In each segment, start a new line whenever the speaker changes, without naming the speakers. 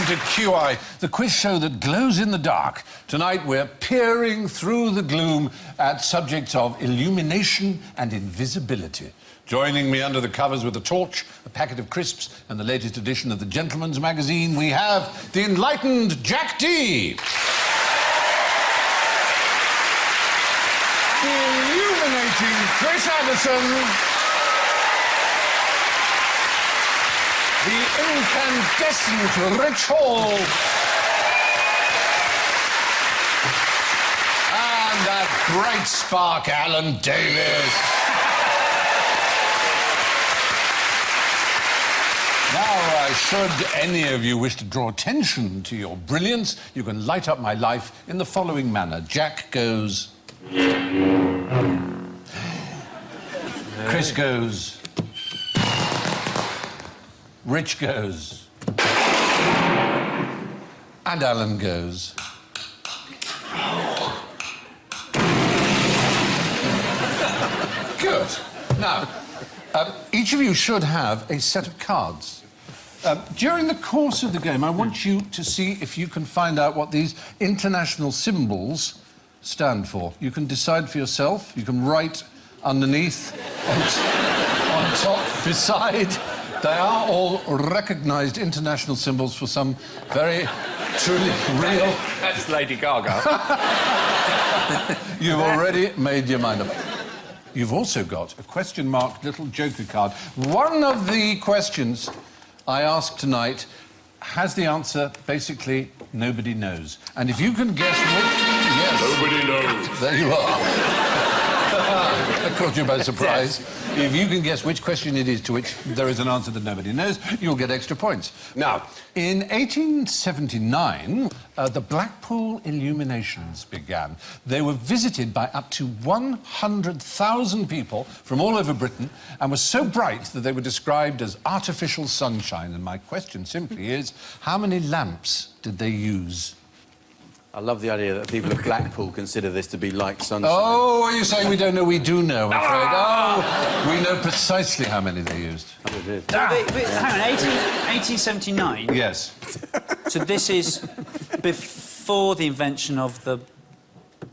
welcome to QI, the quiz show that glows in the dark. Tonight we're peering through the gloom at subjects of illumination and invisibility. Joining me under the covers with a torch, a packet of crisps and the latest edition of the Gentleman's Magazine, we have the enlightened Jack D. The illuminating Chris Addison. The incandescent Rich Hall. And that bright spark, Alan Davis. Now, should any of you wish to draw attention to your brilliance, you can light up my life in the following manner. Jack goes... Chris goes... Rich goes... and Alan goes... Good. Now, each of you should have a set of cards. During the course of the game, I want you to see if you can find out what these international symbols stand for. You can decide for yourself. You can write underneath, on top, beside. They are all recognised international symbols for some very, truly real...
That's Lady Gaga.
You've already made your mind up. You've also got a question-marked little joker card. One of the questions I asked tonight has the answer, basically, nobody knows. And if you can guess which... Yes.
Nobody knows.
There you are. That caught you by surprise. If you can guess which question it is to which there is an answer that nobody knows, you'll get extra points. Now, in 1879, the Blackpool Illuminations began. They were visited by up to 100,000 people from all over Britain and were so bright that they were described as artificial sunshine. And my question simply is, how many lamps did they use?
I love the idea that people of Blackpool consider this to be like sunshine.
Oh, are you saying we don't know? We do know, I'm afraid. Oh, we know precisely how many they used.
Oh, we did.
Hang on, 1879?
Yes.
So this is before the invention of the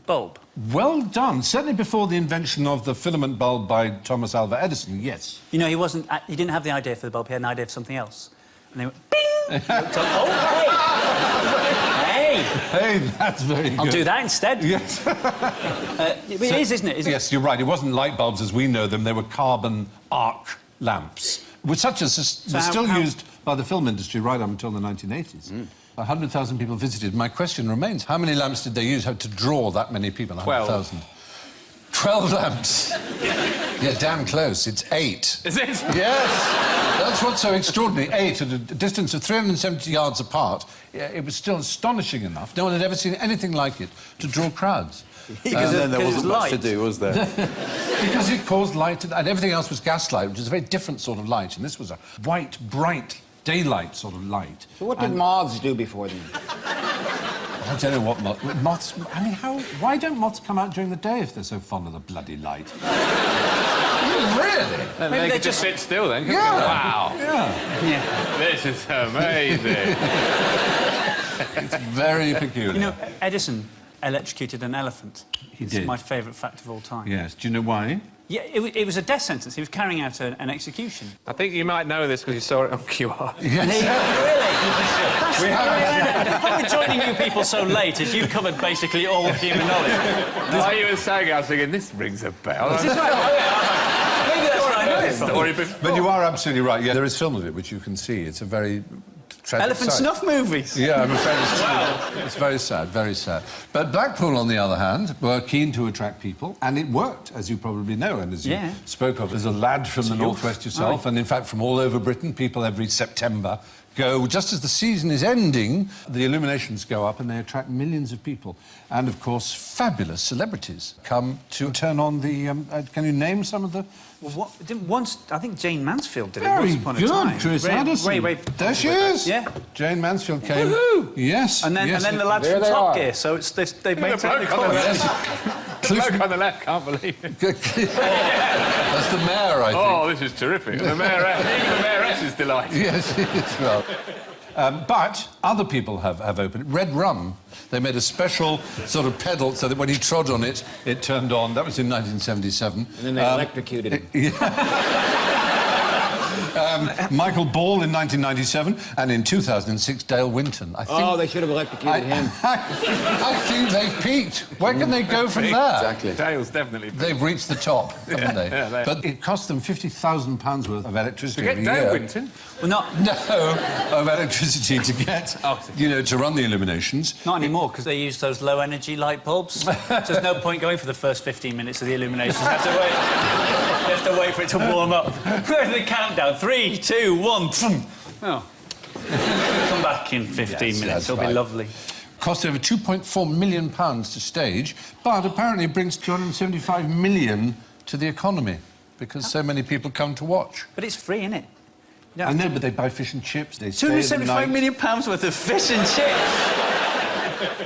bulb?
Well done. Certainly before the invention of the filament bulb by Thomas Alva Edison, yes.
You know, he didn't have the idea for the bulb, he had an idea for something else. And they went, bing!
Hey, that's very good.
I'll do that instead.
Yes.
It is, isn't it?
Yes, you're right. It wasn't light bulbs as we know them. They were carbon arc lamps, which such as were still used by the film industry right up until the 1980s. 100,000 people visited. My question remains, how many lamps did they use to draw that many people? 100,000. 12 lamps. Yeah, damn close. It's 8.
Is it?
Yes. That's what's so extraordinary. 8 at a distance of 370 yards apart. It was still astonishing enough. No one had ever seen anything like it to draw crowds.
Because then there wasn't much to do, was there?
Because it caused light, and everything else was gaslight, which is a very different sort of light. And this was a white, bright, daylight sort of light.
So what did moths do before then?
I don't know what moths... I mean, why don't moths come out during the day if they're so fond of the bloody light? Really?
Maybe they could just sit still then, couldn't
Yeah.
they? Wow.
Yeah.
This is amazing.
It's very peculiar.
You know, Edison electrocuted an elephant.
He
It's
did.
my favourite fact of all time.
Yes. Do you know why?
Yeah, it was a death sentence. He was carrying out an execution.
I think you might know this because you saw it on QR.
Yes.
Really?
We have...
The problem with joining you people so late is you've covered basically all of human knowledge.
While you were saying, I was thinking, this rings a bell.
Maybe that's where I know it from.
But you are absolutely right. Yeah, there is film of it, which you can see. It's a very tragic
Elephant
sight.
snuff movies.
Yeah, I'm afraid it's true. Wow. It's very sad, very sad. But Blackpool, on the other hand, were keen to attract people, and it worked, as you probably know, and as you spoke of, as a lad from the northwest yourself, and in fact from all over Britain, people every September go, just as the season is ending, the illuminations go up and they attract millions of people. And, of course, fabulous celebrities come to turn on the... can you name some of the...
Well, once, I think Jane Mansfield did it
Very
once upon a time.
good, Chris Addison.
Wait.
There she is.
Yeah.
Jane Mansfield came.
Woohoo!
Yes.
And then,
yes,
the lads from Top Gear, so they've made technical...
The bloke on the left can't believe it.
That's the mayor, I think.
Oh, this is terrific. And the mayoress is delighted.
Yes, it is. Well, But other people have opened it. Red rum, they made a special sort of pedal so that when he trod on it, it turned on. That was in 1977.
And then they electrocuted him.
Michael Ball in 1997, and in 2006, Dale Winton. I think,
Oh, they should have electrocuted him.
I think they've peaked. Where can they go from there?
Exactly.
Dale's definitely...
They've reached the top, haven't they?
Yeah,
But it cost them £50,000 worth of electricity
Forget
every
Dale
year.
Winton.
Well, not
No, of electricity to get, to run the Illuminations.
not anymore, because they use those low-energy light bulbs. So there's no point going for the first 15 minutes of the Illuminations. You have to wait. You have to wait for it to warm up. The countdown. 3, 2, 1. Oh. Come back in 15
Yes,
minutes.
that's
It'll be
right.
lovely.
Cost over £2.4 million to stage, but apparently it brings 275 million to the economy because so many people come to watch.
But it's free, isn't it? You
I
don't have
know,
to-
but they buy fish and chips. They stay the
£275
night.
million worth of fish and chips.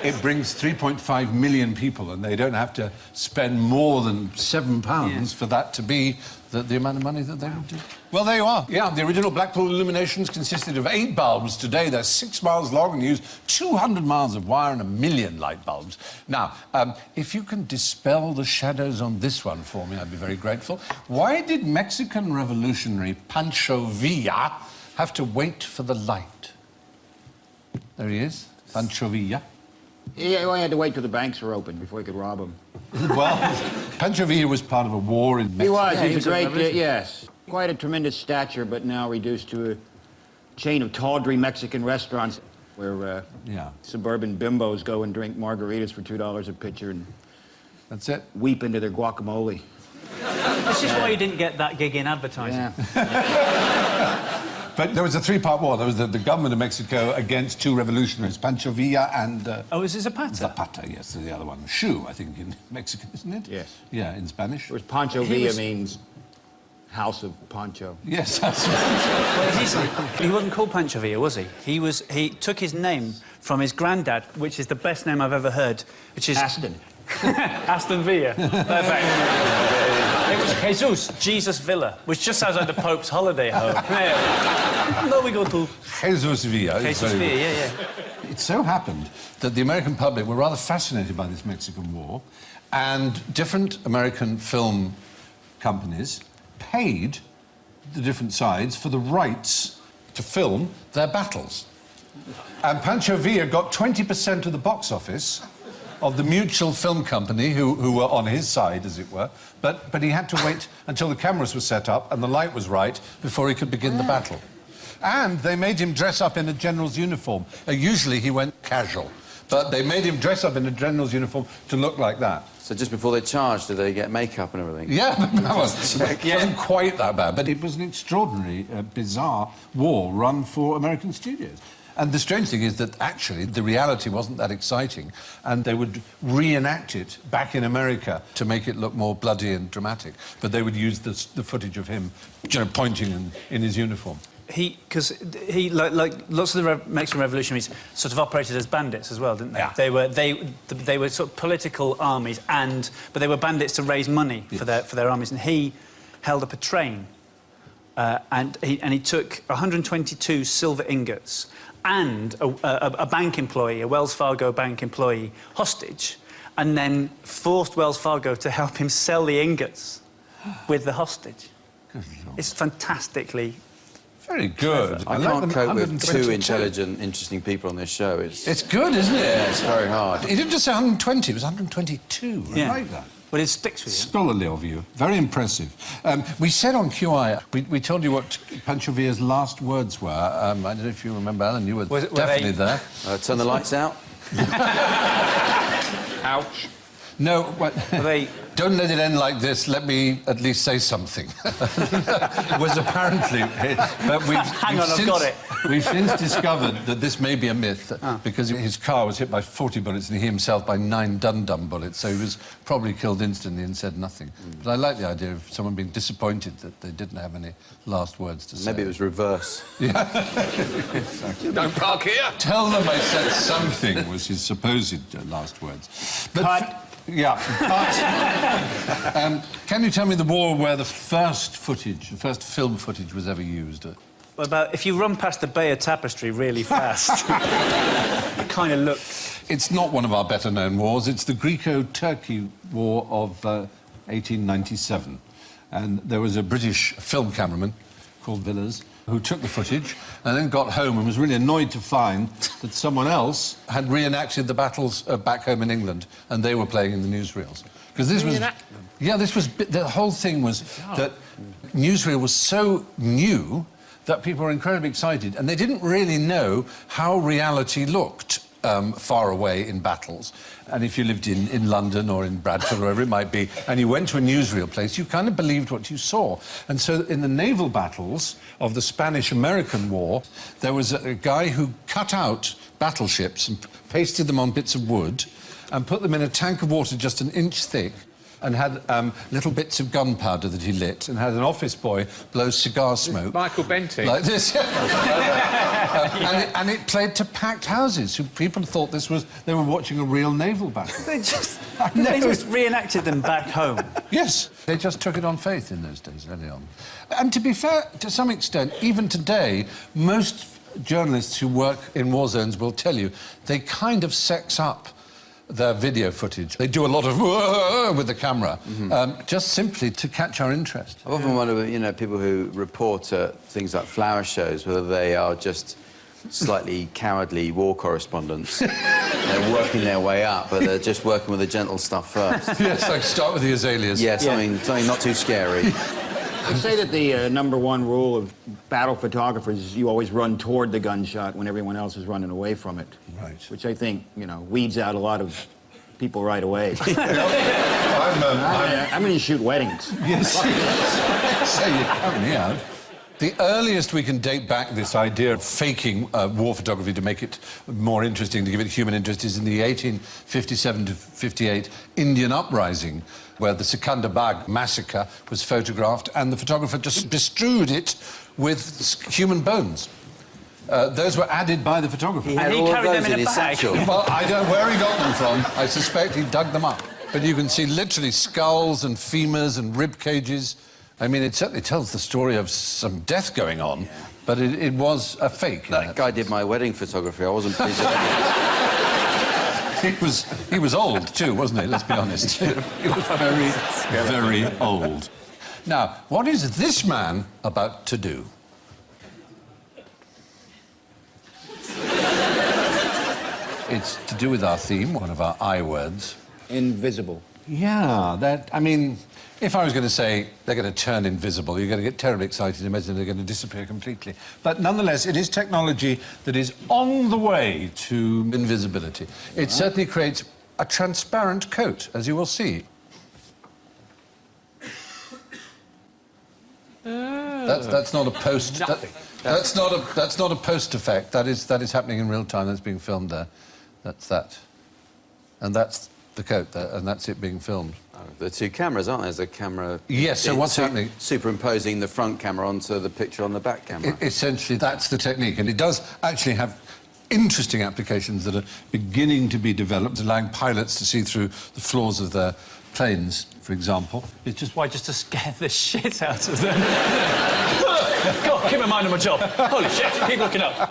It brings 3.5 million people, and they don't have to spend more than £7 for that to be the amount of money that they would do. Well, there you are. Yeah, the original Blackpool Illuminations consisted of 8 bulbs. Today, they're 6 miles long and use 200 miles of wire and 1 million light bulbs. Now, if you can dispel the shadows on this one for me, I'd be very grateful. Why did Mexican revolutionary Pancho Villa have to wait for the light? There he is, Pancho Villa.
He only had to wait till the banks were open before he could rob them.
Well, Pancho Villa was part of a war in Mexico.
He was.
Yeah,
He's
he was
a
a
great,
revolution.
yes. Quite a tremendous stature, but now reduced to a chain of tawdry Mexican restaurants where
Yeah,
suburban bimbos go and drink margaritas for $2 a pitcher and
that's it.
weep into their guacamole.
This is why you didn't get that gig in advertising.
Yeah.
But there was a 3-part war. There was the government of Mexico against 2 revolutionaries, Pancho Villa and...
Oh, is this a patter?
Zapata, yes, the other one. Shoe, I think, in Mexican, isn't it?
Yes.
Yeah, in Spanish.
Whereas Pancho
He
Villa
was-
means house of Pancho.
Yes, that's right.
He wasn't called Pancho Villa, was he? He took his name from his granddad, which is the best name I've ever heard, which is...
Aston.
Aston Villa. Perfect. It was Jesus, Jesus Villa, which just sounds like the Pope's holiday home. Yeah. No, we go to
Jesus Villa. It's
Jesus
very
Villa,
good.
yeah.
It so happened that the American public were rather fascinated by this Mexican war, and different American film companies paid the different sides for the rights to film their battles. And Pancho Villa got 20% of the box office of the Mutual Film Company, who were on his side, as it were, but he had to wait until the cameras were set up and the light was right before he could begin the battle. And they made him dress up in a general's uniform. Usually he went casual, but they made him dress up in a general's uniform to look like that.
So just before they charged, did they get makeup and everything?
Yeah, but that wasn't quite that bad, but it was an extraordinary, bizarre war run for American studios. And the strange thing is that actually the reality wasn't that exciting, and they would reenact it back in America to make it look more bloody and dramatic. But they would use the footage of him, pointing in his uniform.
Because he, like lots of the Mexican revolutionaries, sort of operated as bandits as well, didn't they?
Yeah.
They were sort of political armies, but they were bandits to raise money for their armies. And he held up a train, and he took 122 silver ingots and a bank employee, a Wells Fargo bank employee, hostage, and then forced Wells Fargo to help him sell the ingots with the hostage. It's fantastically...
Very good.
I
like
can't
the
cope with
122.
2 intelligent, interesting people on this show.
It's good, isn't it?
Yeah, it's very hard.
He didn't just say 120, it was 122.
Yeah.
I like that.
But it sticks with you.
Scholarly of you. Very impressive. We said on QI, we told you what Pancho Villa's last words were. I don't know if you remember, Alan, you were definitely there.
Turn the lights out.
Ouch.
No, what,
They...
don't let it end like this. Let me at least say something. Was apparently... But
Hang on, I've got it.
We've since discovered that this may be a myth because his car was hit by 40 bullets and he himself by 9 dum-dum bullets, so he was probably killed instantly and said nothing. But I like the idea of someone being disappointed that they didn't have any last words to say.
Maybe it was reverse.
Don't park here.
Tell them I said something was his supposed last words. But yeah. But, can you tell me the war where the first film footage was ever used?
about if you run past the Bayer Tapestry really fast, it kind of looks...
It's not one of our better-known wars. It's the Greco-Turkey War of 1897. And there was a British film cameraman called Villiers who took the footage and then got home and was really annoyed to find that someone else had reenacted the battles back home in England, and they were playing in the newsreels. Because this was... Yeah, this was... The whole thing was that newsreel was so new that people were incredibly excited, and they didn't really know how reality looked far away in battles. And if you lived in London or in Bradford, or wherever it might be, and you went to a newsreel place, you kind of believed what you saw. And so in the naval battles of the Spanish-American War, there was a guy who cut out battleships and pasted them on bits of wood and put them in a tank of water just an inch thick, and had little bits of gunpowder that he lit, and had an office boy blow cigar smoke.
Michael Benty.
Like this. and it played to packed houses. People thought they were watching a real naval battle.
They just reenacted them back home.
Yes, they just took it on faith in those days, early on. And to be fair, to some extent, even today, most journalists who work in war zones will tell you they kind of sex up their video footage. They do a lot of with the camera, just simply to catch our interest.
I often wonder, you know, people who report things like flower shows, whether they are just slightly cowardly war correspondents. They're working their way up, but they're just working with the gentle stuff first.
Yes, like start with the azaleas.
Yeah, something not too scary.
They say that the #1 rule of battle photographers is you always run toward the gunshot when everyone else is running away from it.
Right.
Which I think, you know, weeds out a lot of people right away. I'm going to shoot weddings.
Yes. So you count me out. The earliest we can date back this idea of faking war photography to make it more interesting, to give it human interest, is in the 1857 to 58 Indian uprising, where the Secunderbag massacre was photographed, and the photographer just bestrewed it with human bones. Those were added by the photographer.
And he carried them in a bag.
Well, I don't know where he got them from. I suspect he dug them up. But you can see literally skulls and femurs and rib cages. I mean, it certainly tells the story of some death going on, but it was a fake.
That guy did my wedding photography. I wasn't pleased with it.
He was old, too, wasn't he? Let's be honest. He was very, very old. Now, what is this man about to do? It's to do with our theme, one of our I words.
Invisible.
Yeah, I mean, if I was going to say they're going to turn invisible, you're going to get terribly excited and imagine they're going to disappear completely. But nonetheless, it is technology that is on the way to invisibility. It certainly creates a transparent coat, as you will see. That's not a post. That's not a post effect. That is happening in real time. That's being filmed there. That's that, and that's the coat there, and that's it being filmed.
Oh, the two cameras, aren't there? There's a camera...
Yes, so what's happening...
Superimposing the front camera onto the picture on the back camera.
Essentially, that's the technique, and it does actually have interesting applications that are beginning to be developed, allowing pilots to see through the floors of their planes, for example.
It's just... Why, just to scare the shit out of them? God, keep my mind on my job. Holy shit, keep looking up.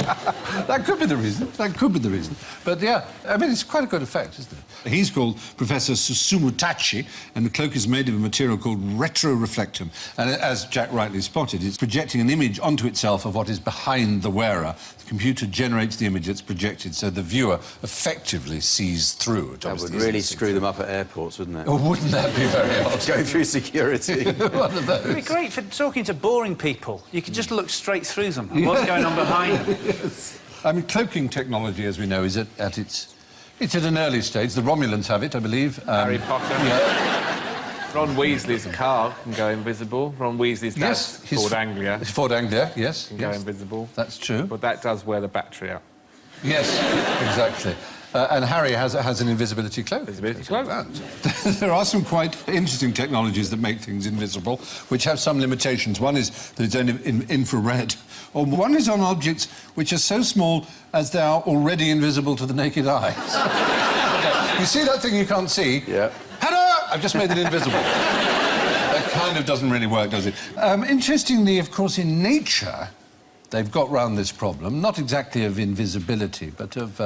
That could be the reason. That could be the reason. But, yeah, I mean, it's quite a good effect, isn't it? He's called Professor Susumutachi, and the cloak is made of a material called retroreflectum. And as Jack rightly spotted, it's projecting an image onto itself of what is behind the wearer. The computer generates the image that's projected, so the viewer effectively sees through it.
That would really screw them up at airports, wouldn't it?
Oh, wouldn't that be very odd?
Go through security.
One of those.
It'd be great for talking to boring people. You could just look straight through them. What's going on behind them?
Yes. I mean, cloaking technology, as we know, is at its... It's at an early stage. The Romulans have it, I believe.
Harry Potter.
Yeah.
Ron Weasley's car can go invisible. Ron Weasley's
Yes,
dad's Ford Anglia
Ford Anglia, yes.
can go invisible.
That's true.
But that does wear the battery out.
Yes, exactly. And Harry has an invisibility cloak.
Invisibility cloak.
There are some quite interesting technologies that make things invisible, which have some limitations. One is that it's only in infrared, or one is on objects which are so small as they are already invisible to the naked eye. Okay. You see that thing you can't see?
Yeah.
Ta-da! I've just made it invisible. That kind of doesn't really work, does it? Interestingly, of course, in nature, they've got round this problem, not exactly of invisibility, but of,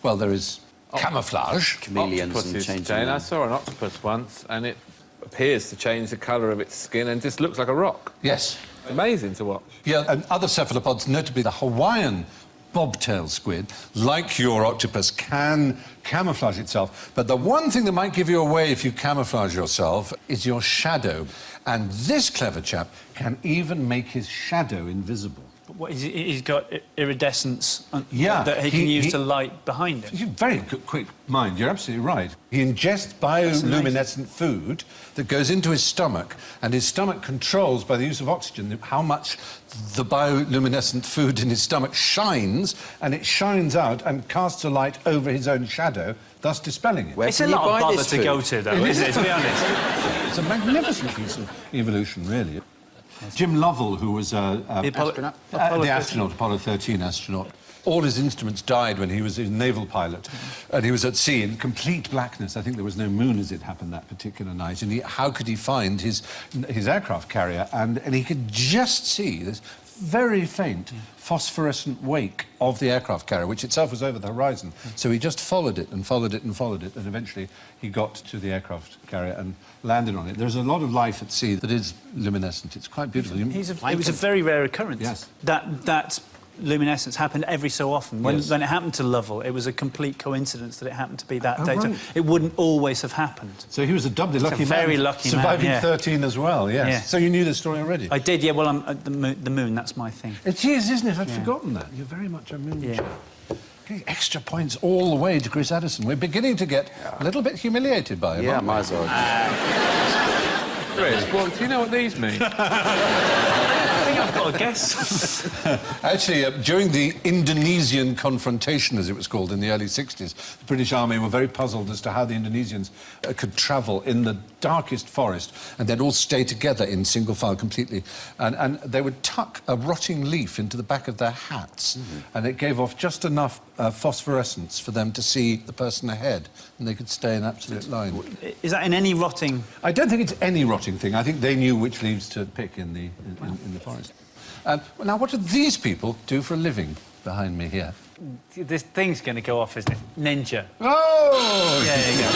well, there is camouflage.
Chameleons and
Octopuses,
changing.
Jane. I saw an octopus once, and it appears to change the colour of its skin and just looks like a rock.
Yes.
Amazing to watch.
Yeah, and other cephalopods, notably the Hawaiian bobtail squid, like your octopus, can camouflage itself. But the one thing that might give you away if you camouflage yourself is your shadow. And this clever chap can even make his shadow invisible.
What, he's got iridescence
Yeah,
that he can use to light behind him.
You're very quick mind, you're absolutely right. He ingests bioluminescent food that goes into his stomach, and his stomach controls, by the use of oxygen, how much the bioluminescent food in his stomach shines, and it shines out and casts a light over his own shadow, thus dispelling it.
Where
It's
can
a
you
lot of
buy
bother
this
to
food?
go to, though, isn't it, to be honest?
It's a magnificent piece of evolution, really. Jim Lovell, who was the Apollo 13 astronaut, all his instruments died when he was a naval pilot, and he was at sea in complete blackness. I think there was no moon as it happened that particular night, and how could he find his aircraft carrier? And he could just see this very faint phosphorescent wake of the aircraft carrier, which itself was over the horizon. So he just followed it and followed it and followed it, and eventually he got to the aircraft carrier and landed on it. There's a lot of life at sea that is luminescent. It's quite beautiful.
It was a very rare occurrence.
Yes.
That luminescence happened every so often. When it happened to Lovell, it was a complete coincidence that it happened to be that day.
Right.
It wouldn't always have happened.
So he was a doubly lucky man.
very lucky man,
surviving
yeah.
13 as well, yes.
Yeah.
So you knew the story already?
I did, yeah. Well, the moon, that's my thing.
It is, isn't it? I'd forgotten that. You're very much a moon
Yeah.
chap. Okay, extra points all the way to Chris Addison. We're beginning to get a little bit humiliated by him,
Yeah,
aren't we?
might as well.
Chris, well, do you know what these mean?
I think I've got a guess.
Actually, during the Indonesian confrontation, as it was called, in the early 60s, the British Army were very puzzled as to how the Indonesians could travel in the darkest forest, and they'd all stay together in single file completely, and they would tuck a rotting leaf into the back of their hats, and it gave off just enough phosphorescence for them to see the person ahead, and they could stay in absolute line.
Is that in any rotting...
I don't think it's any rotting thing. I think they knew which leaves to pick in the forest. Now, what do these people do for a living behind me here?
This thing's going to go off, isn't it? Ninja.
Oh!
Yeah, there you go.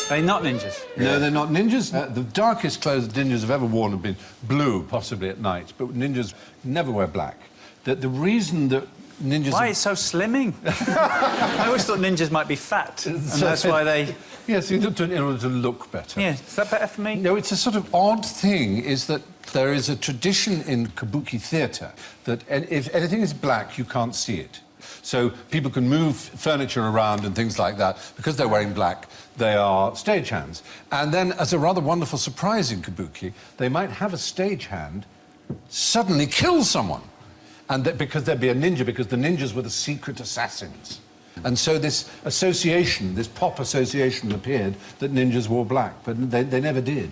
Are they not ninjas?
No, they're not ninjas. The darkest clothes that ninjas have ever worn have been blue, possibly at night, but ninjas never wear black. The reason that ninjas...
Why it's so slimming? I always thought ninjas might be fat, and that's why they...
Yes, in order to look better.
Yeah, is that better for me?
No, it's a sort of odd thing, is that there is a tradition in kabuki theatre that if anything is black, you can't see it. So people can move furniture around and things like that. Because they're wearing black, they are stagehands. And then, as a rather wonderful surprise in kabuki, they might have a stagehand suddenly kill someone. And because there'd be a ninja, because the ninjas were the secret assassins. And so this association, this pop association appeared that ninjas wore black, but they never did.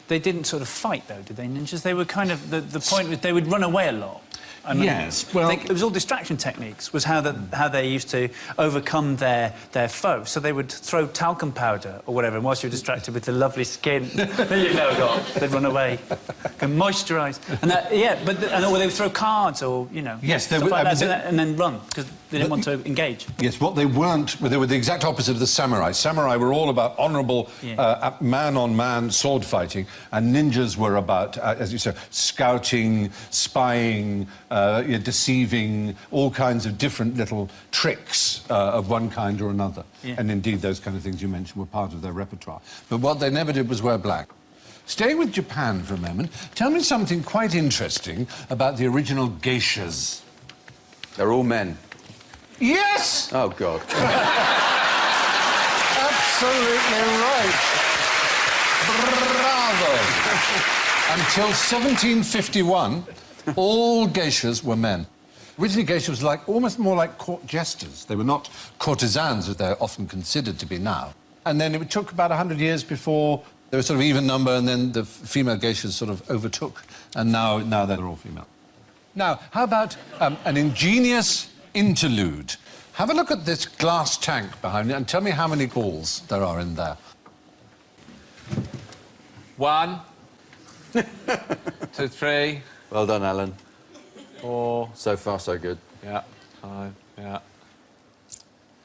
They didn't sort of fight, though, did they, ninjas? They were kind of... The point was they would run away a lot. I mean,
yes, well...
it was all distraction techniques, was how they used to overcome their foe. So they would throw talcum powder or whatever, and whilst you're distracted with the lovely skin, they'd run away and moisturise. And that, yeah, or they would throw cards or, you know...
Yes, they
stuff
would...
like that, and then run, because they didn't want to engage.
Yes, what they weren't... They were the exact opposite of the samurai. Samurai were all about honourable man-on-man sword fighting, and ninjas were about, as you said, scouting, spying, deceiving, all kinds of different little tricks of one kind or another. Yeah. And indeed, those kind of things you mentioned were part of their repertoire. But what they never did was wear black. Staying with Japan for a moment, tell me something quite interesting about the original geishas.
They're all men.
Yes!
Oh, God.
Absolutely right. Bravo. Until 1751, all geishas were men. Originally, geishas was almost more like court jesters. They were not courtesans, as they're often considered to be now. And then it took about 100 years before they were sort of even number, and then the female geishas sort of overtook, and now they're all female. Now, how about an ingenious interlude? Have a look at this glass tank behind me and tell me how many balls there are in there.
1, 2, 3,
Well done, Alan.
4.
So far, so good.
Yeah. 5. Yeah.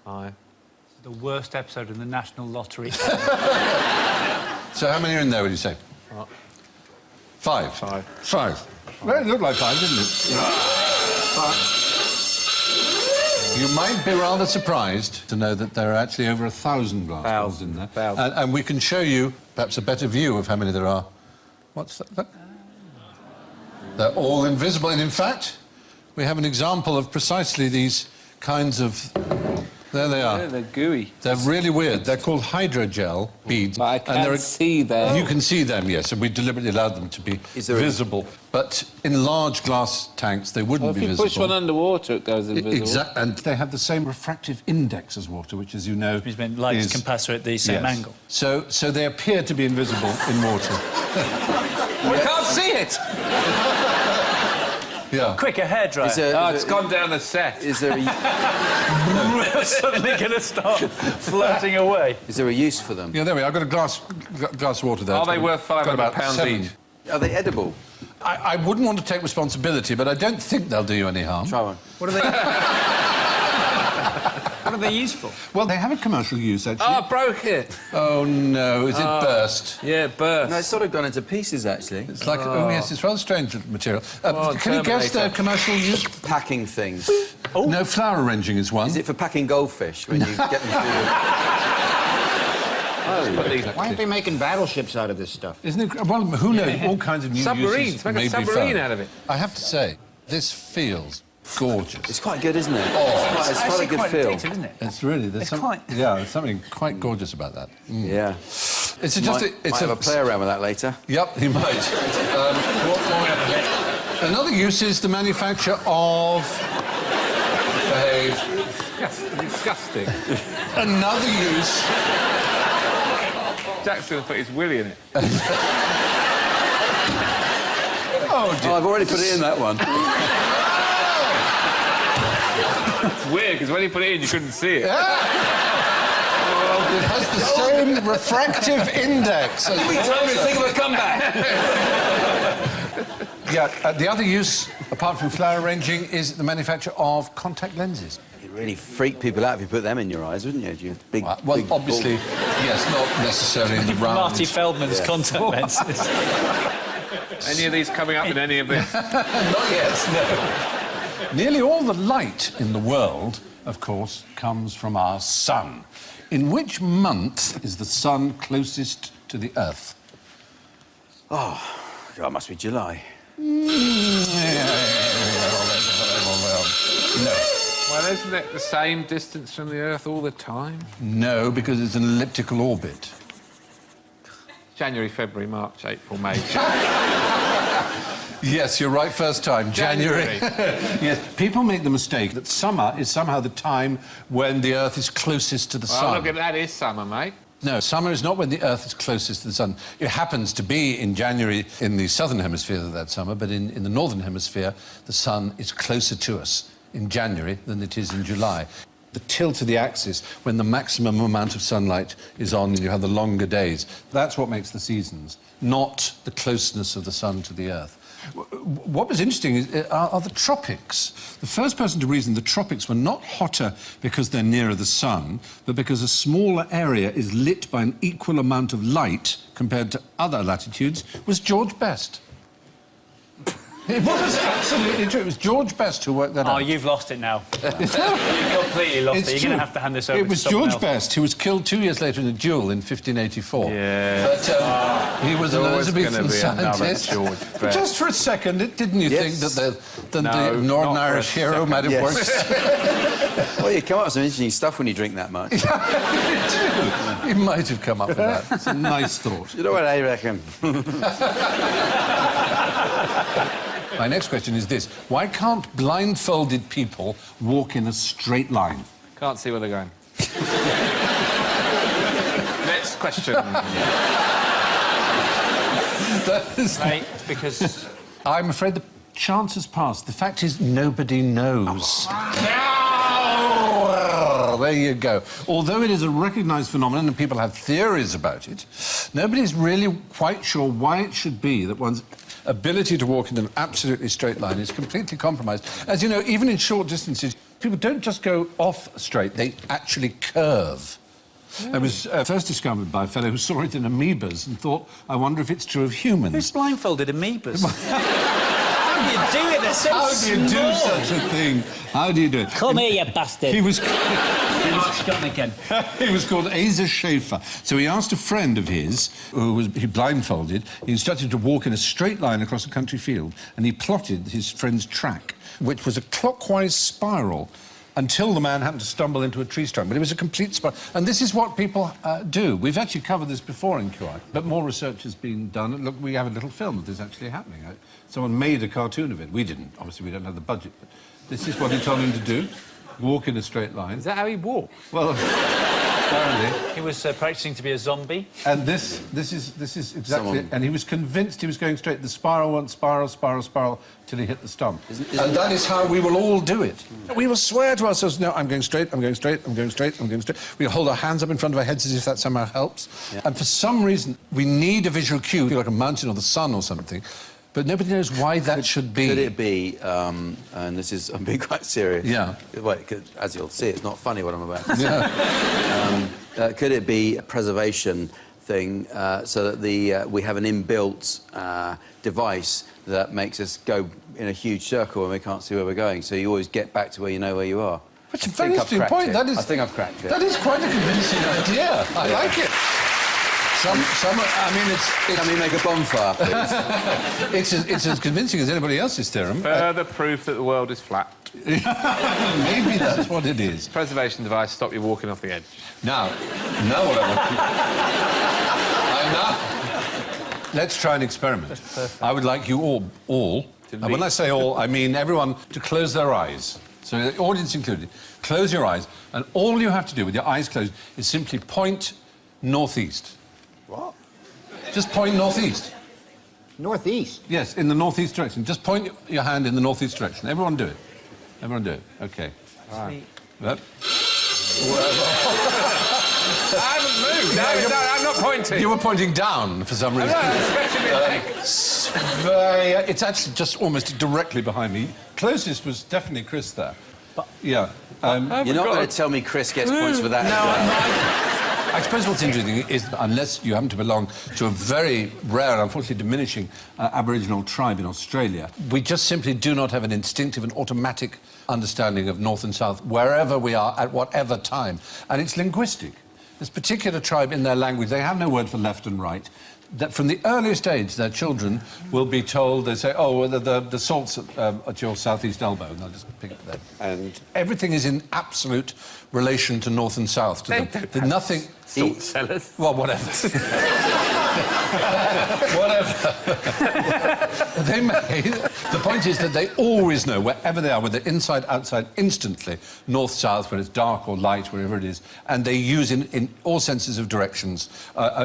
5.
The worst episode in the National Lottery.
So how many are in there, would you say? 5. 5. Well, it looked like 5, didn't it? You might be rather surprised to know that there are actually over 1,000 glass bottles in there. And we can show you perhaps a better view of how many there are. What's that? Look. They're all invisible. And in fact, we have an example of precisely these kinds of... There they are.
Yeah, they're gooey.
They're really weird. They're called hydrogel beads.
But I can't see them.
You can see them, yes, and we deliberately allowed them to be visible. But in large glass tanks, they wouldn't be
If you
visible.
push one underwater, it goes invisible.
Exactly, and they have the same refractive index as water, which, as you know,
Which means light can pass through at the same angle.
So they appear to be invisible in water.
We can't see it!
Yeah.
Quick, a hairdryer.
It's gone down the set.
Is there a
Suddenly going to start floating away.
is there a use for them?
Yeah, there we are. I've got a glass of water there.
Are
It's
they
got
worth
got about
£500
7.
each?
Are they edible?
I wouldn't want to take responsibility, but I don't think they'll do you any harm.
Try one.
What are they? What are they used for?
Well, they have a commercial use, actually.
Oh, I broke it.
Oh, no. Is it burst?
Yeah, it burst.
No, it's sort of gone into pieces, actually.
It's like, oh, yes, it's rather strange material.
Oh,
can you guess their
Terminator.
commercial use?
Packing things.
No, flower arranging is one.
Is it for packing goldfish when you get them through?
Put these-
Why aren't they making battleships out of this stuff?
Isn't it? Well, who knows? All kinds of new
Submarines.
uses
Make a
may be
submarine
found.
out of it.
I have to say, this feels gorgeous.
It's quite good, isn't it? Oh, it's quite a good feel.
addictive, isn't it?
It's really... There's there's something quite gorgeous about that. Mm.
Yeah.
It's just...
Might have a play around with that later.
Yep, he might. Another use is the manufacture of... Behave.
Disgusting.
Another use...
Jack's going to put his willy in it.
Oh, dear.
Oh, I've already put it in that one.
It's weird, because when you put it in, you couldn't see it.
It has the same refractive index.
Think of a comeback.
Yeah, the other use, apart from flower arranging, is the manufacture of contact lenses.
It'd really freak people out if you put them in your eyes, wouldn't you? You big,
Well,
big
obviously, yes, not necessarily in the round.
Marty Feldman's contact lenses.
Any of these coming up in any of this?
Not yet, no. Nearly all the light in the world, of course, comes from our sun. In which month is the sun closest to the Earth?
Oh, God, it must be July.
No.
Well, isn't it the same distance from the Earth all the time?
No, because it's an elliptical orbit.
January, February, March, April, May.
Yes, you're right first time. January. Yes, people make the mistake that summer is somehow the time when the Earth is closest to the
Well,
sun.
look at that, is summer, mate.
No, summer is not when the Earth is closest to the sun. It happens to be in January in the southern hemisphere that summer, but in the northern hemisphere, the sun is closer to us in January than it is in July. The tilt of the axis, when the maximum amount of sunlight is on and you have the longer days, that's what makes the seasons, not the closeness of the sun to the Earth. What was interesting are the tropics. The first person to reason the tropics were not hotter because they're nearer the sun, but because a smaller area is lit by an equal amount of light compared to other latitudes was George Best. It was absolutely true. It was George Best who worked that out.
Oh, you've lost it now. You've completely lost it. You're going to have to hand this over
It was
to someone
George
else.
Best who was killed 2 years later in a duel in 1584.
Yeah.
But he was an
always
Elizabethan
gonna be another
scientist.
George Best.
Just for a second, didn't you think
Yes.
that the
No,
Northern
not for
Irish
a
hero
second.
might have
Yes.
worked?
Well, you come up with some interesting stuff when you drink that much.
He might have come up with that. It's a nice thought.
You know what I reckon?
My next question is this. Why can't blindfolded people walk in a straight line?
Can't see where they're going. Next question.
Right, because...
I'm afraid the chance has passed. The fact is, nobody knows. Well, there you go. Although it is a recognised phenomenon and people have theories about it, nobody's really quite sure why it should be that one's ability to walk in an absolutely straight line is completely compromised. As you know, even in short distances, people don't just go off straight, they actually curve. It was first discovered by a fellow who saw it in amoebas and thought, I wonder if it's true of humans.
Who's blindfolded amoebas? How do you do it? They're so
How do you do
small.
such a thing? How do you do it?
Come here, you bastard.
He was...
Got me again.
He was called Asa Schaefer. So he asked a friend of his, who was blindfolded, he instructed to walk in a straight line across a country field, and he plotted his friend's track, which was a clockwise spiral, until the man happened to stumble into a tree stump. But it was a complete spiral. And this is what people do. We've actually covered this before in QI, but more research has been done. And look, we have a little film of this actually happening. Someone made a cartoon of it. We didn't. Obviously, we don't have the budget, but this is what he told him to do. Walk in a straight line.
Is that how he walked?
Well, apparently.
He was practising to be a zombie.
And this is exactly...
Someone-
And he was convinced he was going straight. The spiral went spiral, spiral, spiral, till he hit the stump. And that is how we will all do it. We will swear to ourselves, no, I'm going straight, I'm going straight, I'm going straight, I'm going straight. We'll hold our hands up in front of our heads as if that somehow helps. Yeah. And for some reason, we need a visual cue, like a mountain or the sun or something. But nobody knows why that should be.
Could it be, and this is, I'm being quite serious.
Yeah.
Well, as you'll see, it's not funny what I'm about to say.
Yeah.
Could it be a preservation thing so that we have an inbuilt device that makes us go in a huge circle and we can't see where we're going, so you always get back to where you know where you are?
It's a very interesting point.
That is, I think I've cracked it.
That is quite a convincing idea. I like it. I mean, it's...
Can we make a bonfire, please?
It's as convincing as anybody else's theorem.
Further proof that the world is flat.
Maybe that's what it is.
Preservation device, stop you walking off the edge.
Now what I want you... Let's try an experiment. I would like you all, and when I say all, I mean everyone, to close their eyes. So the audience included. Close your eyes, and all you have to do with your eyes closed is simply point northeast.
What?
Just point northeast.
Northeast.
Yes, in the northeast direction. Just point your hand in the northeast direction. Everyone do it. Everyone do it. OK. That.
I haven't moved. No, I'm not pointing.
You were pointing down for some reason. It's actually just almost directly behind me. Closest was definitely Chris there. But, yeah.
You're not going to tell me Chris gets points for that?
No, I suppose what's interesting is, unless you happen to belong to a very rare and unfortunately diminishing Aboriginal tribe in Australia, we just simply do not have an instinctive and automatic understanding of north and south wherever we are at whatever time. And it's linguistic. This particular tribe, in their language, they have no word for left and right. That from the earliest age, their children will be told, they say, oh, well, the salt's at your southeast elbow, and they'll just pick it there. And everything is in absolute relation to north and south. To them. Nothing...
Salt cellars.
Well, whatever. Whatever. They may. The point is that they always know, wherever they are, whether inside, outside, instantly, north, south, when it's dark or light, wherever it is, and they use in all senses of directions,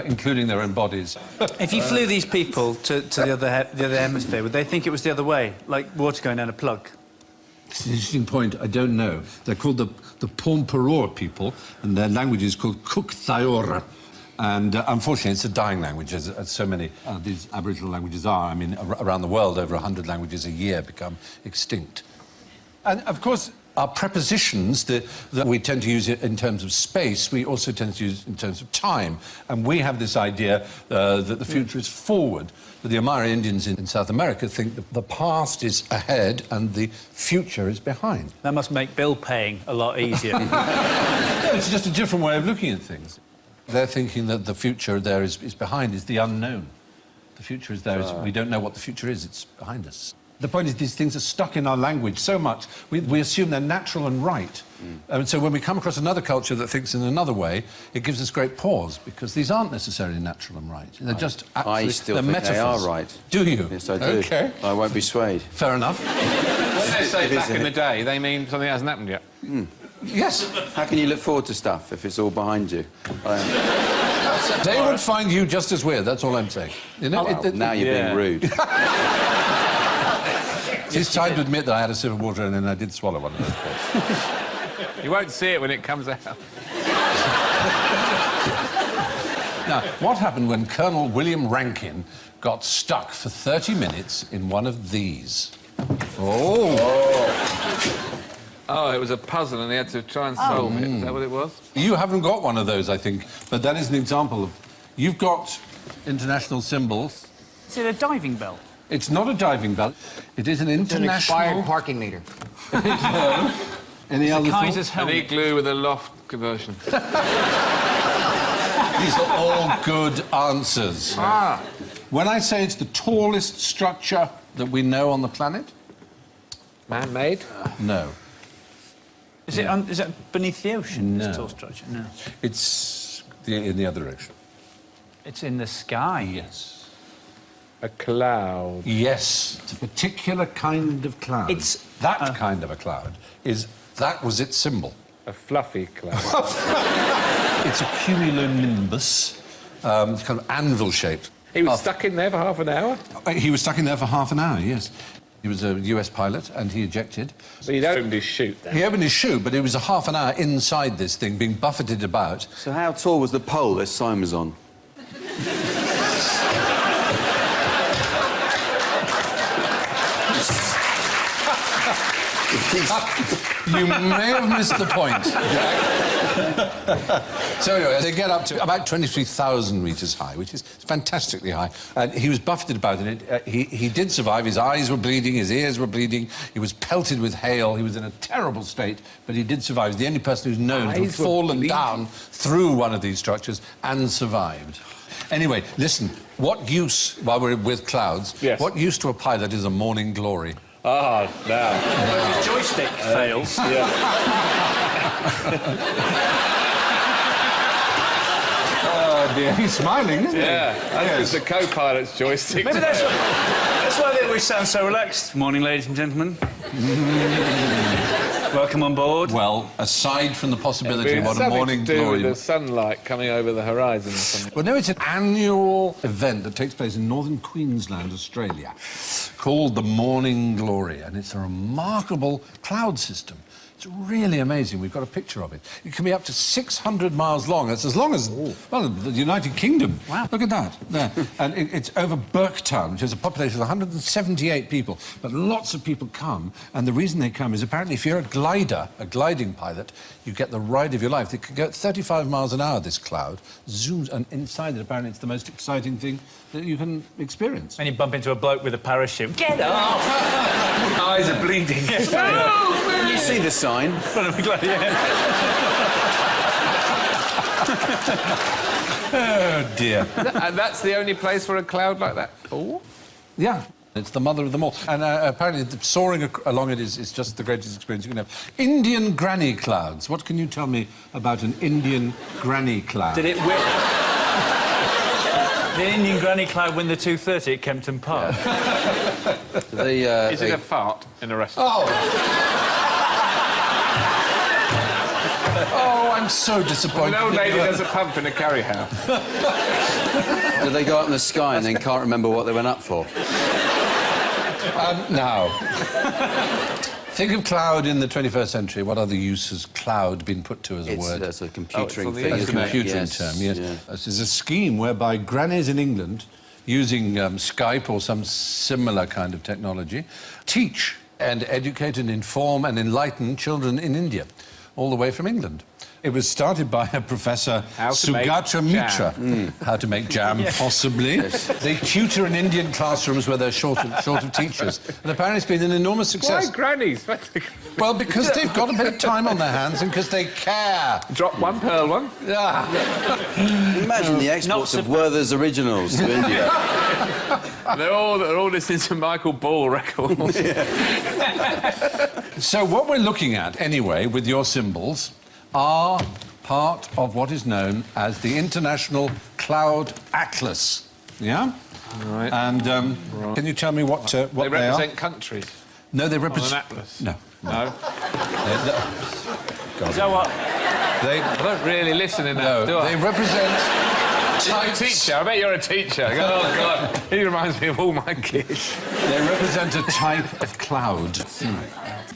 including their own bodies.
If you flew these people to the other hemisphere, would they think it was the other way, like water going down a plug?
It's an interesting point. I don't know. They're called the Pomperour people, and their language is called Cook Thaora. And unfortunately, it's a dying language, as so many of these Aboriginal languages are. I mean, around the world, over 100 languages a year become extinct. And, of course, our prepositions that we tend to use in terms of space, we also tend to use in terms of time. And we have this idea that the future is forward. But the Amari Indians in South America think that the past is ahead and the future is behind.
That must make bill paying a lot easier.
No, it's just a different way of looking at things. They're thinking that the future there is behind, is the unknown. The future is there, we don't know what the future is, it's behind us. The point is, these things are stuck in our language so much, we assume they're natural and right. And so when we come across another culture that thinks in another way, it gives us great pause, because these aren't necessarily natural and right. They're just absolutely...
I still think
metaphors.
they are right.
Do you?
Yes, I do.
OK.
I won't be swayed.
Fair enough.
When they say back in the day, they mean something hasn't happened yet.
Yes.
How can you look forward to stuff if it's all behind you?
They would find you just as weird, that's all I'm saying. You know,
Now you're being rude.
It's time to admit that I had a sip of water and then I did swallow one of those.
You won't see it when it comes out.
Now, what happened when Colonel William Rankin got stuck for 30 minutes in one of these? Oh.
Oh, it was a puzzle and he had to try and solve it. Is that what it was?
You haven't got one of those, I think, but that is an example of... You've got international symbols.
Is it a diving bell?
It's not a diving bell. It is an
It's an
international...
expired parking meter.
Any other
Kaiser's
thoughts?
An
helmet.
igloo with a loft conversion.
These are all good answers.
Ah.
When I say it's the tallest structure that we know on the planet,
Man-made?
no.
Is it beneath the ocean,
No.
this tall structure? No.
It's in the other direction.
It's in the sky.
Yes.
A cloud.
Yes, it's a particular kind of cloud.
It's-
that kind of a cloud is... That was its symbol.
A fluffy cloud.
It's a cumulonimbus. It's kind of anvil-shaped.
He was stuck in there for half an hour?
He was stuck in there for half an hour, yes. He was a US pilot, and he ejected.
So he'd opened his chute then?
He opened his chute, but it was a half an hour inside this thing, being buffeted about.
So how tall was the pole this sign was on?
You may have missed the point, Jack. So anyway, they get up to about 23,000 metres high, which is fantastically high. And he was buffeted about it. He did survive. His eyes were bleeding, his ears were bleeding. He was pelted with hail. He was in a terrible state, but he did survive. He's the only person who's known to have
Eyes were
fallen
bleeding.
down through one of these structures and survived. Anyway, listen, what use, while we're with clouds,
Yes.
what use to a pilot is a morning glory?
Ah, now.
If the joystick fails...
Oh, dear, he's smiling, isn't
Yeah, that's the co-pilot's joystick.
Maybe that's why they always sound so relaxed. Morning, ladies and gentlemen. Welcome on board.
Well, aside from the possibility of what a
Something
morning
to do
glory...
with the sunlight coming over the horizon or something.
Well, no, it's an annual event that takes place in northern Queensland, Australia, called the Morning Glory, and it's a remarkable cloud system. It's really amazing. We've got a picture of it. It can be up to 600 miles long. That's as long as, well, the United Kingdom. Wow. Look at that. There. And it's over Burketown, which has a population of 178 people. But lots of people come, and the reason they come is apparently if you're a glider, a gliding pilot, you get the ride of your life. It can go at 35 miles an hour, this cloud, zooms, and inside it, apparently, it's the most exciting thing that you can experience.
And you bump into a bloke with a parachute. Get off!
Eyes are bleeding.
You see the sign?
Oh, dear.
And that's the only place for a cloud like that? Oh.
Yeah, it's the mother of them all. And apparently soaring along it is just the greatest experience you can have. Indian granny clouds. What can you tell me about an Indian granny cloud?
Did it win? Did the Indian granny cloud win the 2:30 at Kempton Park?
Is it a fart in a restaurant?
Oh! Oh, I'm so disappointed.
An old lady does a pump in a carry house.
Do they go up in the sky and then can't remember what they went up for?
Now, think of cloud in the 21st century. What other use has cloud been put to as a word?
It's a computering
for the
thing.
As a
isn't it?
computing
Yes,
term, yes.
yeah.
This is a scheme whereby grannies in England, using Skype or some similar kind of technology, teach and educate and inform and enlighten children in India, all the way from England. It was started by a Professor
How to make
Sugata Mitra. How to make jam, possibly. They tutor in Indian classrooms where they're short of teachers. And apparently it's been an enormous success.
Why grannies?
Well, because they've got a bit of time on their hands and because they care.
Drop one, pearl one.
Yeah.
Imagine the exports of Werther's Originals to India.
They're all listening to Michael Ball records.
So what we're looking at, anyway, with your symbols, are part of what is known as the International Cloud Atlas. Yeah?
Right.
And can you tell me what
They
they are?
represent countries
No, they
on an
represent...
atlas.
No.
No?
Is that what?
They,
I don't really listen enough,
no,
do I?
they represent
You're a
types...
teacher. I bet you're a teacher. Oh, God. He reminds me of all my kids.
They represent a type of cloud.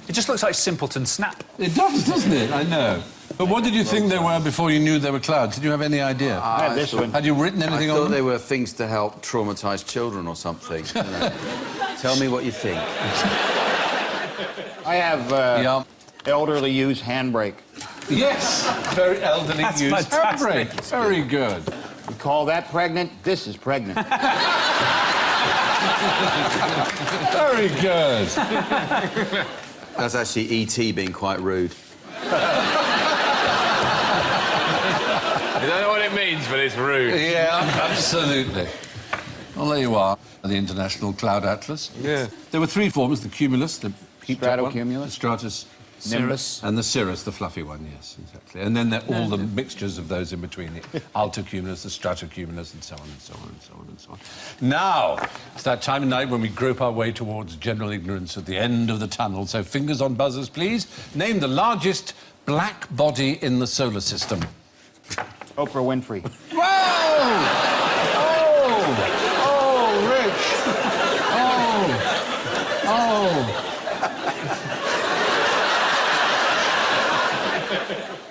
It just looks like Simpleton Snap.
It does, doesn't it? I know. But what did you think they were before you knew they were clouds? Did you have any idea?
I had this one.
Had you written anything
I
on
thought
them?
they were things to help traumatised children or something. You know. Tell me what you think.
I have
Yeah.
elderly use handbrake.
Yes, very elderly
That's
use
fantastic.
handbrake. Very good.
You call that pregnant? This is pregnant.
Very good.
That's actually E.T. being quite rude.
I don't know what it means, but it's rude.
Yeah, absolutely. Well, there you are, the International Cloud Atlas.
Yeah.
There were three forms, the cumulus, the heaped up one,
Stratocumulus.
the stratus,
Nimbus.
and the cirrus, the fluffy one, yes, exactly. And then all the mixtures of those in between, the altocumulus, the stratocumulus, and so on and so on and so on and so on. Now, it's that time of night when we grope our way towards general ignorance at the end of the tunnel. So fingers on buzzers, please. Name the largest black body in the solar system.
Oprah Winfrey.
Whoa! Oh! Oh, Rich! Oh! Oh!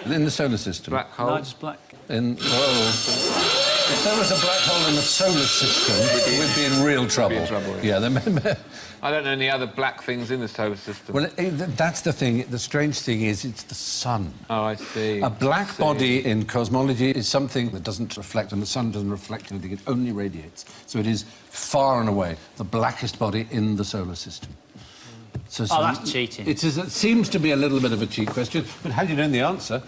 In the solar system.
Black hole.
Largest black.
If there was a black hole in the solar system, we'd be in real trouble.
I don't know any other black things in the solar system.
Well, that's the thing. The strange thing is it's the sun.
Oh, I see.
A black body in cosmology is something that doesn't reflect, and the sun doesn't reflect anything, it only radiates. So it is far and away the blackest body in the solar system. So
that's cheating.
It seems to be a little bit of a cheat question, but had you known the answer,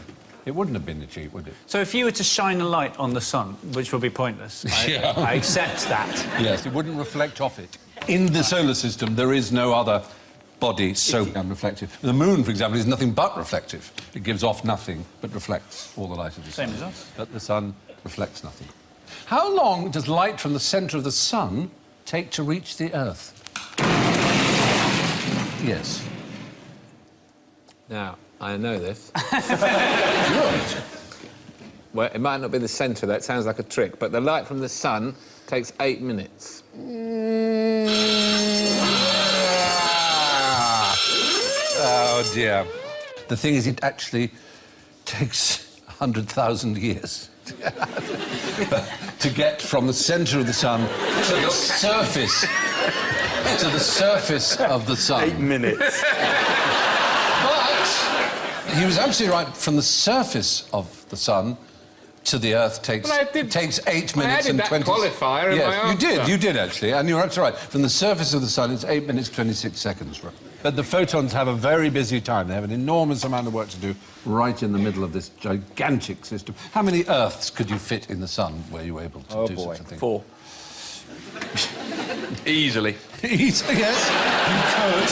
it wouldn't have been a cheat, would it?
So if you were to shine a light on the sun, which would be pointless, I accept that.
Yes, it wouldn't reflect off it. In the solar system, there is no other body so unreflective. The moon, for example, is nothing but reflective. It gives off nothing, but reflects all the light of the sun.
Same as us.
But the sun reflects nothing. How long does light from the centre of the sun take to reach the Earth? Yes.
Now, I know this.
Good.
Well, it might not be the centre, that sounds like a trick, but the light from the sun takes 8 minutes.
Oh, dear. The thing is, it actually takes 100,000 years to get from the centre of the sun to the surface of the sun.
8 minutes.
But he was absolutely right. From the surface of the sun to the Earth takes 8 minutes and 20...
qualifier in my answer.
You did actually, and you're absolutely right. From the surface of the sun, it's 8 minutes, 26 seconds. Right? But the photons have a very busy time. They have an enormous amount of work to do right in the middle of this gigantic system. How many Earths could you fit in the sun were you able to do such a thing?
4. Easily.
Easily, yes, you could.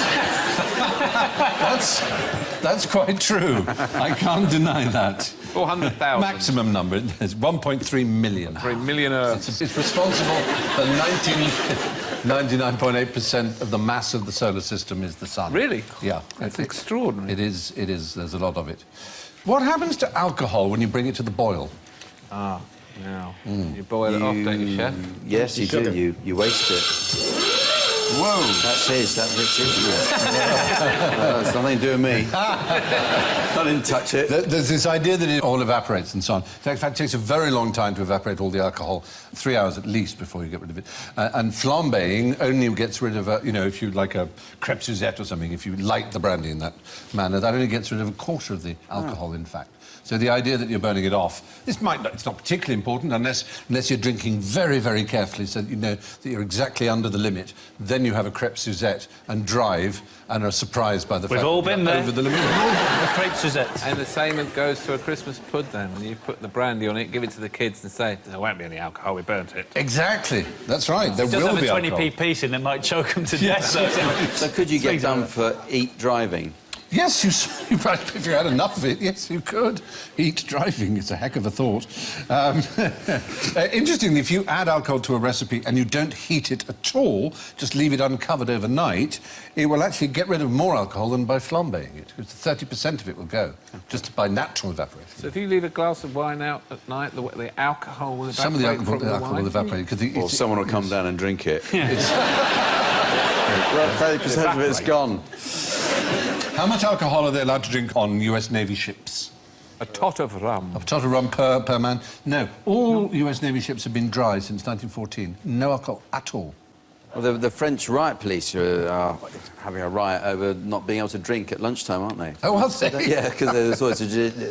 That's quite true. I can't deny that.
400,000.
Maximum number is 1.3 million.
3 million Earths.
It's responsible for 99.8% of the mass of the solar system is the sun.
Really?
Yeah.
That's extraordinary.
It is. There's a lot of it. What happens to alcohol when you bring it to the boil?
Now, you boil it off, don't you, Chef?
Yes, you do. You waste it.
Whoa!
That's his, isn't it? It's nothing to do with me. I didn't touch it.
There's this idea that it all evaporates and so on. In fact, it takes a very long time to evaporate all the alcohol, 3 hours at least before you get rid of it. And flambeing only gets rid of, if you like a crêpe Suzette or something, if you light the brandy in that manner, that only gets rid of a quarter of the alcohol, in fact. So the idea that you're burning it off, it's not particularly important unless you're drinking very, very carefully so that you know that you're exactly under the limit. Then you have a crêpe Suzette and drive and are surprised by the fact
We've all
that
been
you're
there.
over the limit.
The crêpe Suzette.
And the same goes to a Christmas pud then. When you put the brandy on it, give it to the kids and say, there won't be any alcohol, we burnt it.
Exactly. That's right. There
It does
will
have
be
a 20p
alcohol.
piece in it, might choke them to death.
So could you get done for eat driving?
Yes, if you had enough of it, yes, you could. Eat driving is a heck of a thought. Interestingly, if you add alcohol to a recipe and you don't heat it at all, just leave it uncovered overnight, it will actually get rid of more alcohol than by flambeing it. 30% of it will go, just by natural evaporation.
So if you leave a glass of wine out at night, the alcohol will evaporate
Some of the
from the
alcohol
wine?
will evaporate.
Or someone will come down and drink it.
It's,
Well, 30% of it's gone.
How much alcohol are they allowed to drink on US Navy ships?
A tot of rum.
A tot of rum per man? No. All US Navy ships have been dry since 1914. No alcohol at all.
Well, the French riot police are having a riot over not being able to drink at lunchtime, aren't they?
Oh, are they?
Yeah, because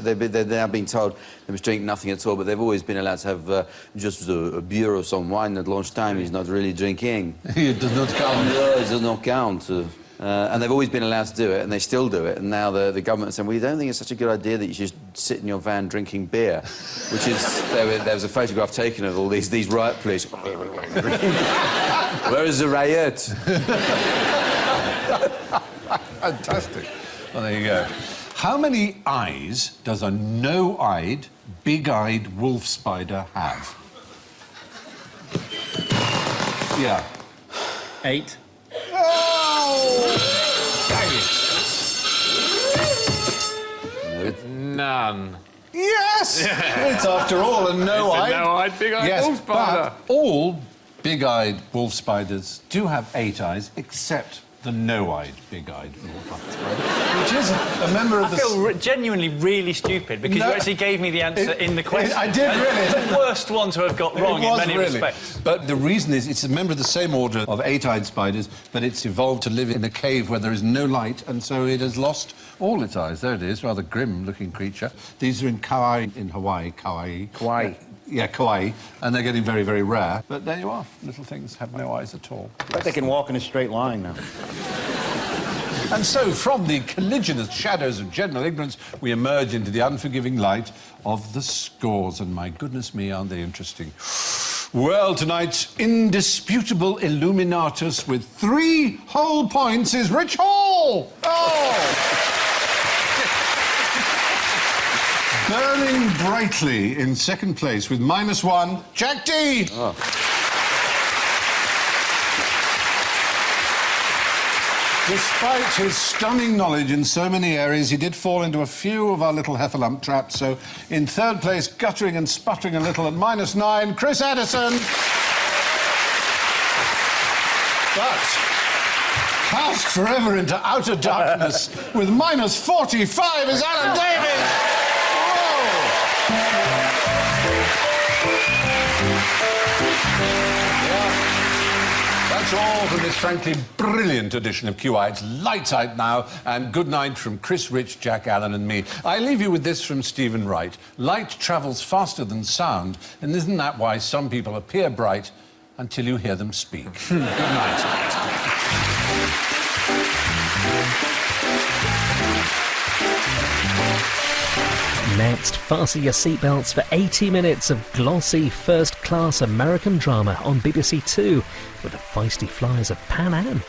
they're now being told they must drink nothing at all, but they've always been allowed to have just a beer or some wine at lunchtime. He's not really drinking.
It does not count.
No, it does not count. And they've always been allowed to do it, and they still do it. And now the government is saying, well, you don't think it's such a good idea that you should sit in your van drinking beer, which is... There was a photograph taken of all these riot police. Where is the riot?
Fantastic. Well, there you go. How many eyes does a no-eyed, big-eyed wolf spider have? Yeah.
8.
None.
Yes! It's, after all, a no-eyed...
No-eyed, big-eyed
yes,
wolf spider.
But all big-eyed wolf spiders do have 8 eyes, except the no-eyed, big-eyed wolf spider, which is a member of
I feel genuinely really stupid because you actually gave me the answer in the question.
I did, really.
The worst one to have got wrong in many respects.
But the reason is it's a member of the same order of 8-eyed spiders, but it's evolved to live in a cave where there is no light, and so it has lost all its eyes. There it is, rather grim-looking creature. These are in Kauai, in Hawaii. Kauai. Yeah, Kauai, and they're getting very, very rare. But there you are. Little things have no eyes at all.
I bet they can walk in a straight line now.
And so, from the colliginous shadows of general ignorance, we emerge into the unforgiving light of the scores. And my goodness me, aren't they interesting? Well, tonight's indisputable Illuminatus with 3 whole points is Rich Hall! Oh! Burning brightly in second place with -1, Jack D! Oh. Despite his stunning knowledge in so many areas, he did fall into a few of our little heffalump traps. So, in third place, guttering and sputtering a little at -9, Chris Addison. But cast forever into outer darkness with -45 is Alan Davies. That's all from this frankly brilliant edition of QI. It's lights out now, and good night from Chris, Rich, Jack, Allen and me. I leave you with this from Stephen Wright. Light travels faster than sound, and isn't that why some people appear bright until you hear them speak? Good night.
Next, fasten your seatbelts for 80 minutes of glossy first-class American drama on BBC Two with the feisty flyers of Pan Am.